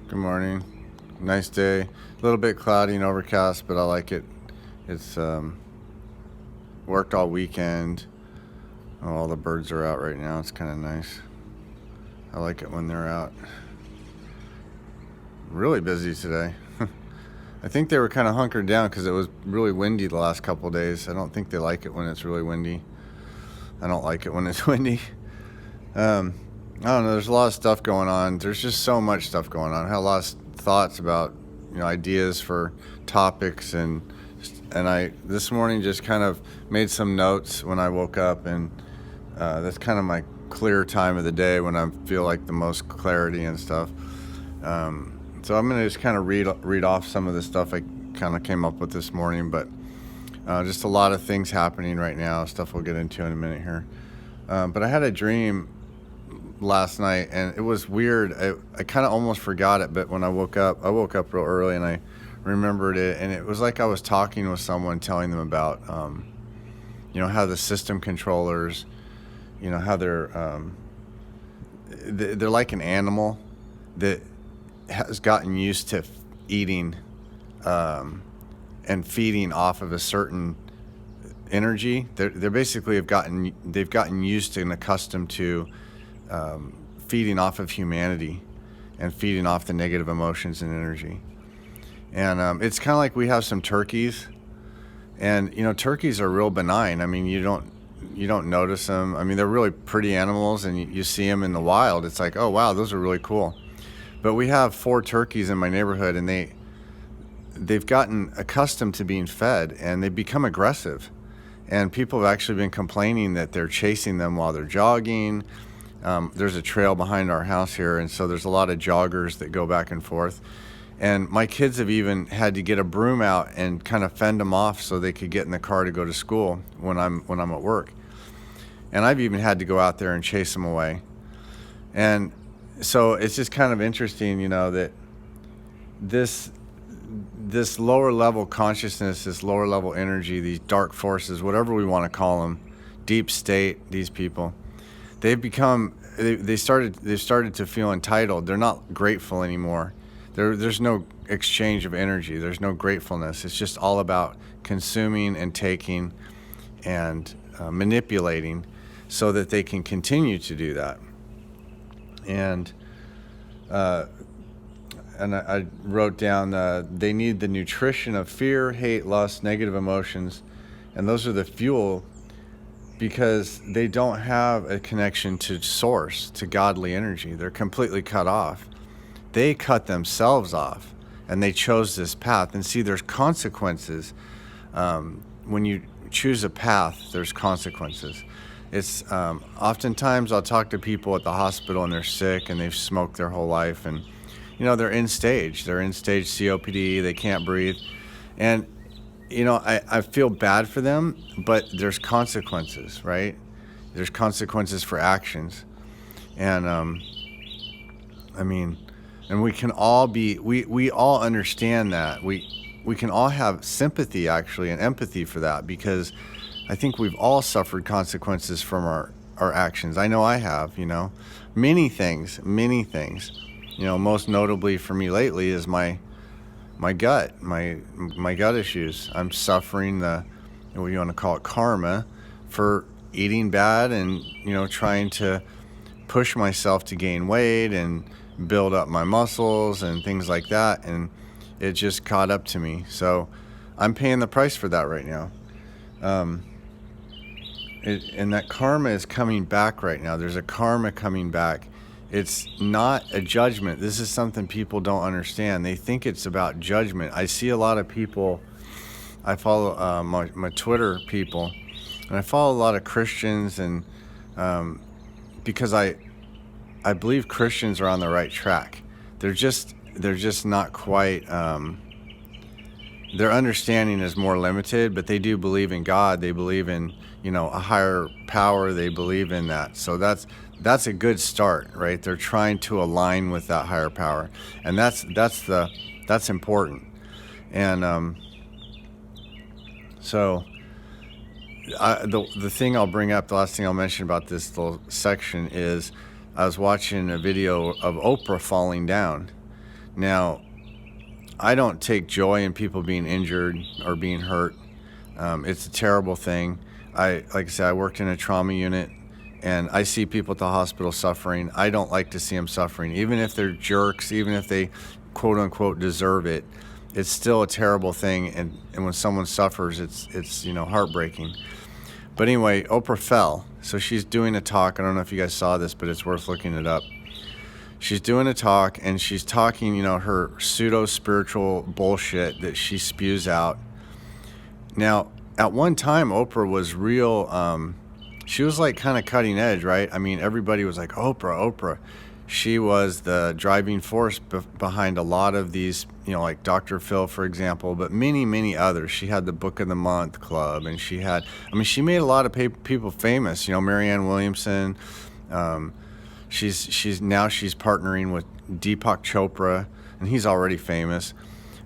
Good morning. Nice day. A little bit cloudy and overcast, but I like it. It's worked all weekend. Oh, all the birds are out right now. It's kind of nice. I like it when they're out. Really busy today. I think they were kind of hunkered down because it was really windy the last couple of days. I don't think they like it when it's really windy. I don't like it when it's windy. I don't know. There's a lot of stuff going on. There's just so much stuff going on. I had a lot of thoughts about, ideas for topics, and I this morning just kind of made some notes when I woke up, and that's kind of my clear time of the day when I feel like the most clarity and stuff. So I'm gonna just kind of read off some of the stuff I kind of came up with this morning, but just a lot of things happening right now. Stuff we'll get into in a minute here. But I had a dream last night, and it was weird. I kind of almost forgot it, but when I woke up real early, and I remembered it, and it was like I was talking with someone, telling them about, how the system controllers, how they're like an animal that has gotten used to eating and feeding off of a certain energy. They're basically they've gotten used to and accustomed to feeding off of humanity and feeding off the negative emotions and energy. And it's kind of like we have some turkeys, and turkeys are real benign. I mean, you don't notice them. I mean, they're really pretty animals, and you see them in the wild. It's like, oh wow, those are really cool. But we have 4 turkeys in my neighborhood, and they've gotten accustomed to being fed, and they become aggressive. And people have actually been complaining that they're chasing them while they're jogging. There's a trail behind our house here, and so there's a lot of joggers that go back and forth. And my kids have even had to get a broom out and kind of fend them off so they could get in the car to go to school when I'm at work. And I've even had to go out there and chase them away. And so it's just kind of interesting, that this lower level consciousness, this lower level energy, these dark forces, whatever we want to call them, deep state, these people, they've started to feel entitled. They're not grateful anymore. There's no exchange of energy. There's no gratefulness. It's just all about consuming and taking and manipulating so that they can continue to do that. And I wrote down they need the nutrition of fear, hate, lust, negative emotions, and those are the fuel, because they don't have a connection to source, to godly energy. They're completely cut off. They cut themselves off, and they chose this path. And see, there's consequences. When you choose a path, there's consequences. It's oftentimes I'll talk to people at the hospital, and they're sick, and they've smoked their whole life, and they're in stage COPD, they can't breathe. And I feel bad for them, but there's consequences, right? There's consequences for actions. And and we can all we all understand that. We can all have sympathy, actually, and empathy for that, because I think we've all suffered consequences from our actions. I know I have, many things. Most notably for me lately is my gut issues. I'm suffering what you want to call it, karma, for eating bad and, trying to push myself to gain weight and build up my muscles and things like that. And it just caught up to me. So I'm paying the price for that right now. And that karma is coming back right now. There's a karma coming back. It's not a judgment. This is something people don't understand. They think it's about judgment. I see a lot of people, I follow my Twitter people, and I follow a lot of Christians, and because I believe Christians are on the right track. They're just not quite, their understanding is more limited, but they do believe in God. They believe in, a higher power. They believe in that. So that's a good start, right? They're trying to align with that higher power, and that's important. And so the thing I'll bring up, the last thing I'll mention about this little section is I was watching a video of Oprah falling down. Now, I don't take joy in people being injured or being hurt. It's a terrible thing. Like I said, I worked in a trauma unit, and I see people at the hospital suffering. I don't like to see them suffering, even if they're jerks, even if they quote unquote deserve it. It's still a terrible thing, and when someone suffers, it's heartbreaking. But anyway, Oprah fell, so she's doing a talk. I don't know if you guys saw this, but it's worth looking it up. She's doing a talk, and she's talking, her pseudo-spiritual bullshit that she spews out. Now, at one time, Oprah was real, she was like kind of cutting edge, right? I mean, everybody was like, Oprah. She was the driving force behind a lot of these, like Dr. Phil, for example, but many, many others. She had the Book of the Month Club, and she made a lot of people famous, Marianne Williamson. She's partnering with Deepak Chopra, and he's already famous.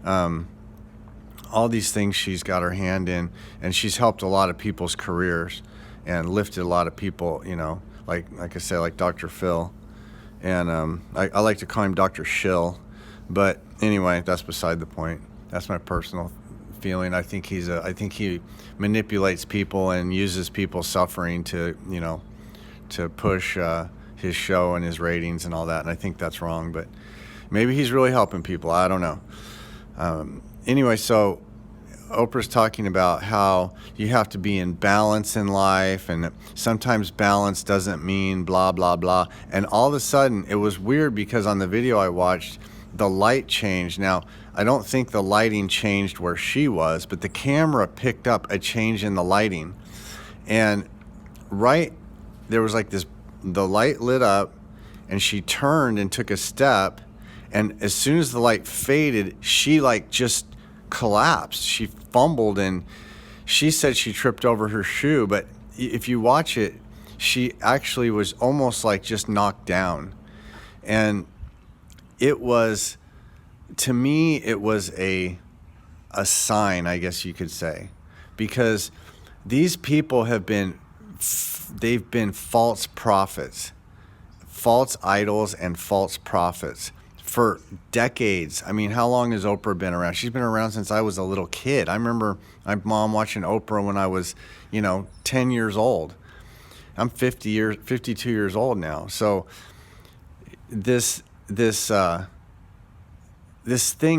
All these things she's got her hand in, and she's helped a lot of people's careers and lifted a lot of people, like I said, like Dr. Phil. And I like to call him Dr. Shill. But anyway, that's beside the point. That's my personal feeling. I think he manipulates people and uses people's suffering to push his show and his ratings and all that. And I think that's wrong, but maybe he's really helping people. I don't know. Anyway, so Oprah's talking about how you have to be in balance in life, and sometimes balance doesn't mean blah, blah, blah. And all of a sudden, it was weird because on the video I watched, the light changed. Now, I don't think the lighting changed where she was, but the camera picked up a change in the lighting. And there was like this, the light lit up, and she turned and took a step, and as soon as the light faded, she just collapsed. She fumbled, and she said she tripped over her shoe, but if you watch it, she actually was almost like just knocked down. And to me, it was a sign, I guess you could say, because these people they've been false prophets, false idols and false prophets for decades. I mean, how long has Oprah been around? She's been around since I was a little kid. I remember my mom watching Oprah when I was, 10 years old. I'm 52 years old now. So this thing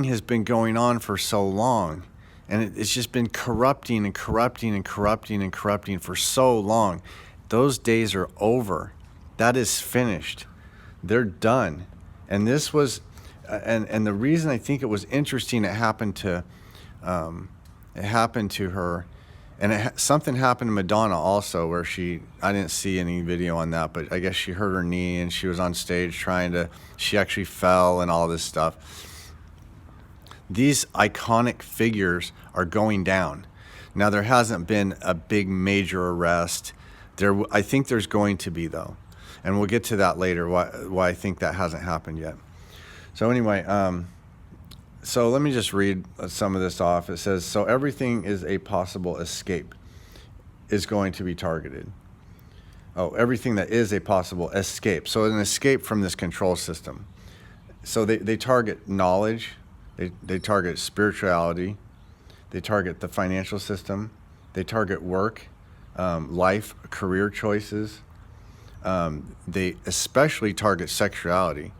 has been going on for so long, and it's just been corrupting for so long. Those days are over. That is finished. They're done. And this was, and the reason I think it was interesting, it happened to her, and something happened to Madonna also, where I didn't see any video on that, but I guess she hurt her knee and she was on stage she actually fell and all this stuff. These iconic figures are going down. Now, there hasn't been a big major arrest. I think there's going to be, though. And we'll get to that later, why I think that hasn't happened yet. So anyway, so let me just read some of this off. It says, so everything is a possible escape is going to be targeted. Everything that is a possible escape. So an escape from this control system. So they target knowledge. They target spirituality. They target the financial system. They target work, life, career choices. They especially target sexuality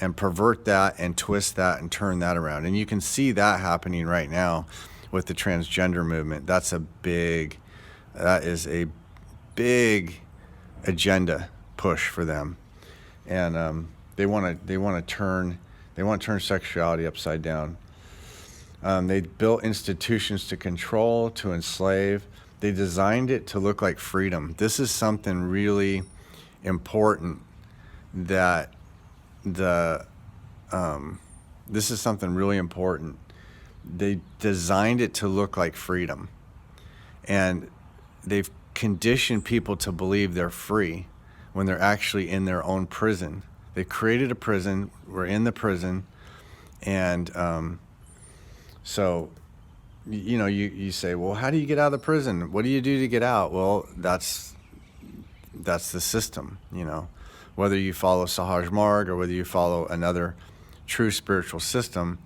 and pervert that and twist that and turn that around. And you can see that happening right now with the transgender movement. That is a big agenda push for them. And they want to turn sexuality upside down. They built institutions to control, to enslave. They designed it to look like freedom. This is something really important that this is something really important. They designed it to look like freedom, and they've conditioned people to believe they're free when they're actually in their own prison. They created a prison. We're in the prison, and so you say, well, how do you get out of the prison? What do you do to get out? Well, that's the system, whether you follow Sahaj Marg or whether you follow another true spiritual system,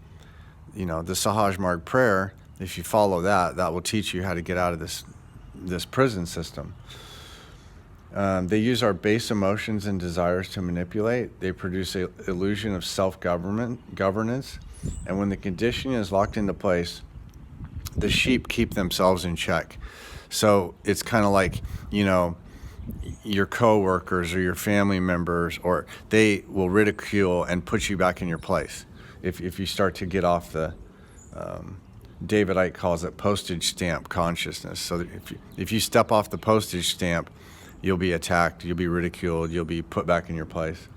the Sahaj Marg prayer, if you follow that, that will teach you how to get out of this prison system. They use our base emotions and desires to manipulate. They produce an illusion of governance. And when the conditioning is locked into place, the sheep keep themselves in check. So it's kind of like, your coworkers or your family members, or they will ridicule and put you back in your place if you start to get off the David Icke calls it postage stamp consciousness. So if you step off the postage stamp, you'll be attacked, you'll be ridiculed, you'll be put back in your place.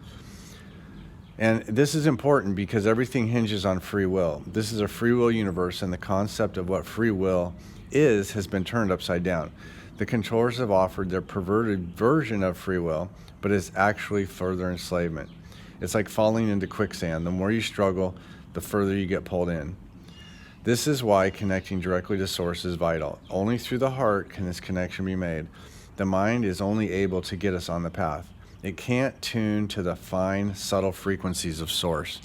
And this is important because everything hinges on free will. This is a free will universe, and the concept of what free will has been turned upside down. The controllers have offered their perverted version of free will, but it's actually further enslavement. It's like falling into quicksand. The more you struggle, the further you get pulled in. This is why connecting directly to source is vital. Only through the heart can this connection be made. The mind is only able to get us on the path. It can't tune to the fine, subtle frequencies of source.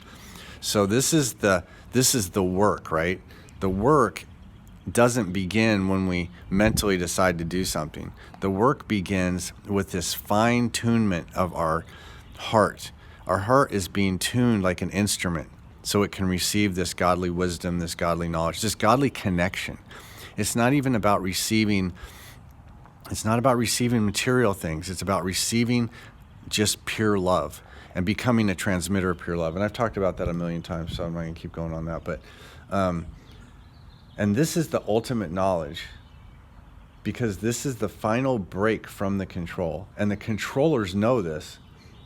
So this is the work, right? The work doesn't begin when we mentally decide to do something. The work begins with this fine-tunement of our heart. Our heart is being tuned like an instrument so it can receive this godly wisdom, this godly knowledge, this godly connection. It's not even about receiving, it's not about receiving material things. It's about receiving just pure love and becoming a transmitter of pure love. And I've talked about that a million times, so I'm not going to keep going on that. But and this is the ultimate knowledge, because this is the final break from the control. And the controllers know this.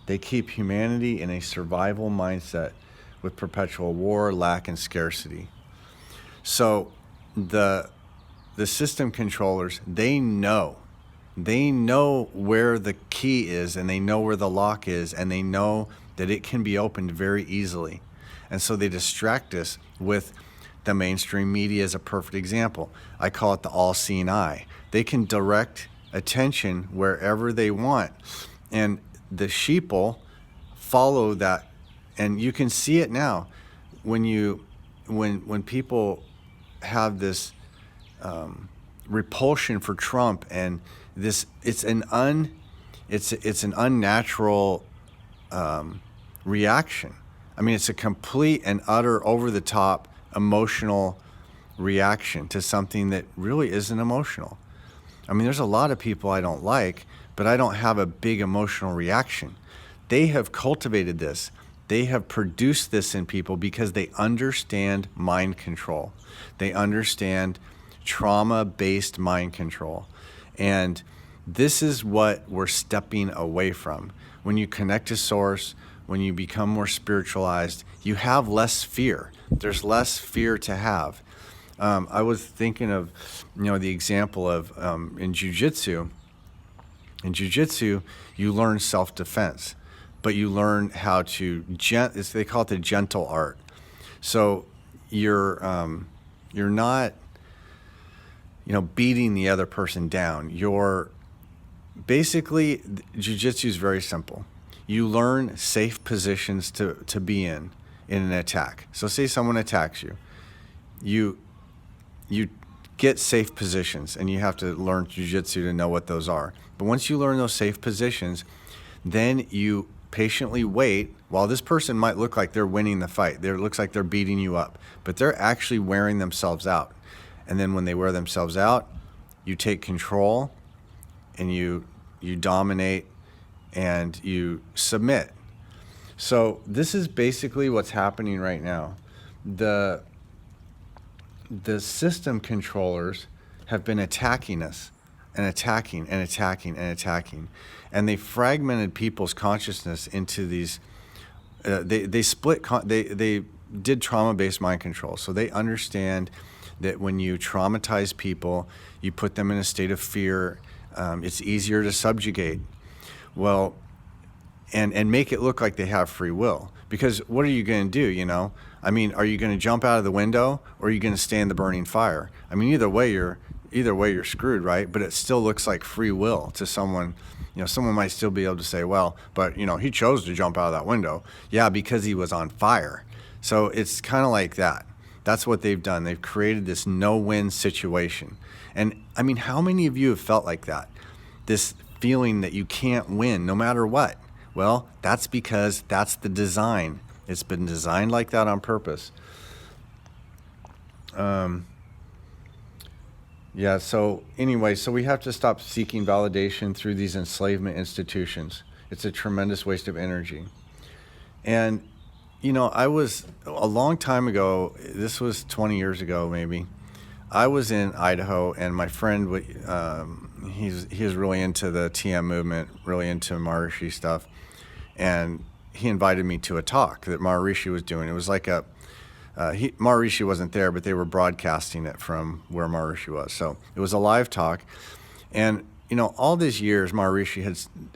They keep humanity in a survival mindset with perpetual war, lack, and scarcity. So the system controllers, they know where the key is, and they know where the lock is, and they know that it can be opened very easily. And so they distract us with the mainstream media as a perfect example. I call it the AllSeeing Eye. They can direct attention wherever they want. And the sheeple follow that. And you can see it now when people have this repulsion for Trump, and this it's an unnatural reaction. I mean, it's a complete and utter over the top emotional reaction to something that really isn't emotional. I mean, there's a lot of people I don't like, but I don't have a big emotional reaction. They have cultivated this. They have produced this in people because they understand mind control. They understand trauma-based mind control. And this is what we're stepping away from. When you connect to source, when you become more spiritualized, you have less fear. There's less fear to have. I was thinking of, the example of in Jujitsu. In Jujitsu, you learn self-defense, but you learn how to they call it the gentle art. So you're not, beating the other person down. You're basically, Jiu-Jitsu is very simple. You learn safe positions to be in an attack. So say someone attacks you. You get safe positions, and you have to learn Jiu-Jitsu to know what those are. But once you learn those safe positions, then you patiently wait while this person might look like they're winning the fight. It looks like they're beating you up, but they're actually wearing themselves out. And then when they wear themselves out, you take control, and you dominate, and you submit. So this is basically what's happening right now. The system controllers have been attacking us and attacking and attacking and attacking. And they fragmented people's consciousness into these, they did trauma-based mind control. So they understand that when you traumatize people, you put them in a state of fear, it's easier to subjugate. Well, and make it look like they have free will. Because what are you going to do, I mean, are you going to jump out of the window, or are you going to stay in the burning fire? I mean, either way you're screwed, right? But it still looks like free will to someone. Someone might still be able to say, well, but he chose to jump out of that window. Yeah, because he was on fire. So it's kind of like that. That's what they've done. They've created this no-win situation. And I mean, how many of you have felt like that? This feeling that you can't win no matter what. Well, that's because that's the design. It's been designed like that on purpose. Yeah, so anyway, so we have to stop seeking validation through these enslavement institutions. It's a tremendous waste of energy. And, you know, I was a long time ago, this was 20 years ago maybe, I was in Idaho, and my friend, he was really into the TM movement, really into Maharishi stuff, and he invited me to a talk that Maharishi was doing. It was like Maharishi wasn't there, but they were broadcasting it from where Maharishi was. So it was a live talk. And, you know, all these years, Maharishi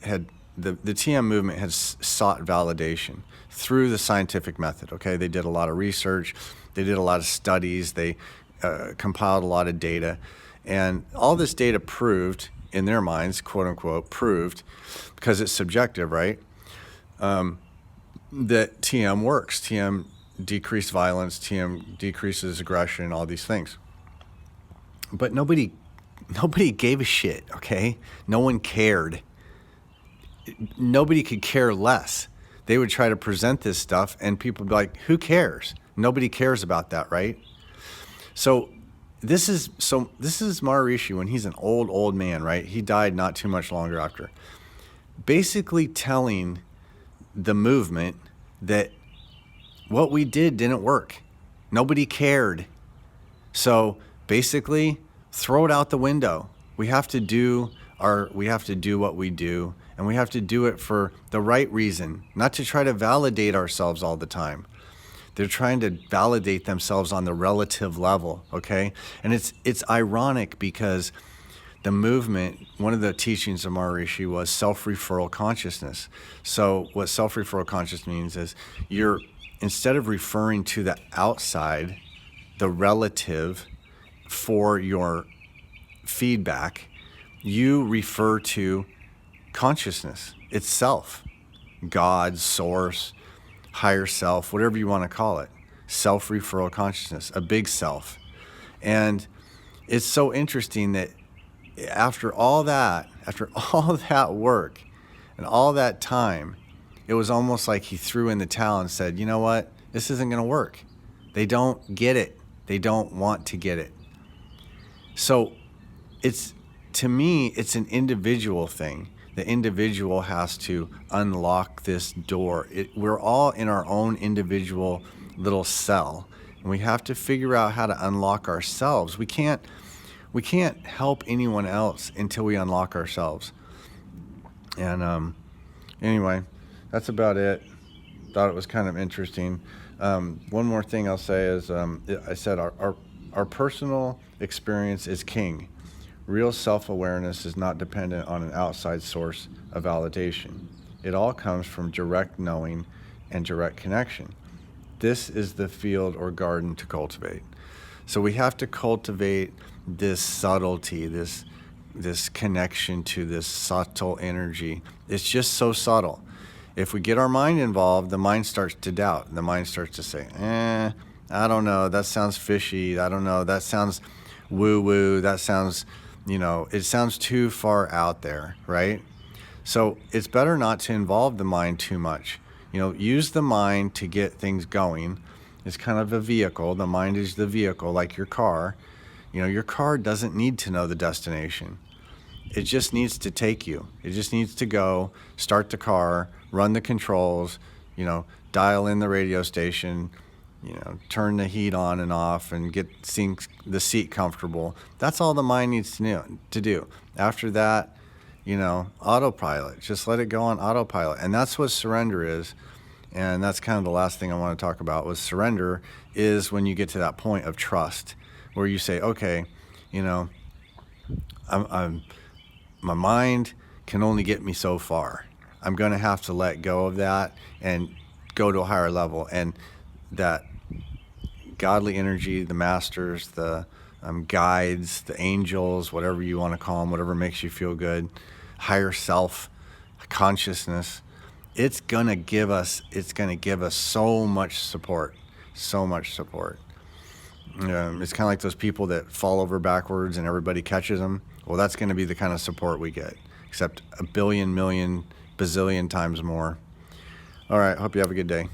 had the TM movement has sought validation through the scientific method, okay? They did a lot of research. They did a lot of studies. They compiled a lot of data. And all this data proved, in their minds, quote unquote, proved, because it's subjective, right? That TM works. TM decreased violence, TM decreases aggression, all these things. But nobody gave a shit, okay? No one cared. Nobody could care less. They would try to present this stuff and people would be like, who cares? Nobody cares about that, right? So this is Maharishi when he's an old man, right? He died not too much longer after. Basically telling the movement that what we did didn't work. Nobody cared. So basically, throw it out the window. We have to do what we do, and we have to do it for the right reason, not to try to validate ourselves all the time. They're trying to validate themselves on the relative level, okay? And it's ironic because the movement, one of the teachings of Maharishi was self-referral consciousness. So what self-referral consciousness means is instead of referring to the outside, the relative for your feedback, you refer to consciousness itself, God, source, higher self, whatever you want to call it, self-referral consciousness, a big self. And it's so interesting that after all that work and all that time, it was almost like he threw in the towel and said, you know what, this isn't going to work. They don't get it. They don't want to get it. So to me, it's an individual thing. The individual has to unlock this door. We're all in our own individual little cell, and we have to figure out how to unlock ourselves. We can't help anyone else until we unlock ourselves. And anyway, that's about it. Thought it was kind of interesting. One more thing I'll say is, I said our personal experience is king. Real self-awareness is not dependent on an outside source of validation. It all comes from direct knowing and direct connection. This is the field or garden to cultivate. So we have to cultivate this subtlety, this connection to this subtle energy. It's just so subtle. If we get our mind involved, the mind starts to doubt. The mind starts to say, I don't know, that sounds fishy. I don't know, that sounds woo-woo. That sounds, it sounds too far out there, right? So it's better not to involve the mind too much. Use the mind to get things going. It's kind of a vehicle. The mind is the vehicle, like your car. Your car doesn't need to know the destination. It just needs to take you. It just needs to go, start the car, run the controls, dial in the radio station, turn the heat on and off and get the seat comfortable. That's all the mind needs to do. After that, autopilot. Just let it go on autopilot. And that's what surrender is. And that's kind of the last thing I want to talk about was surrender is when you get to that point of trust where you say, okay, my mind can only get me so far. I'm going to have to let go of that and go to a higher level. And that godly energy, the masters, the guides, the angels, whatever you want to call them, whatever makes you feel good, higher self, consciousness, it's going to give us so much support. So much support. It's kind of like those people that fall over backwards and everybody catches them. Well, that's going to be the kind of support we get, except a billion, million, bazillion times more. All right. Hope you have a good day.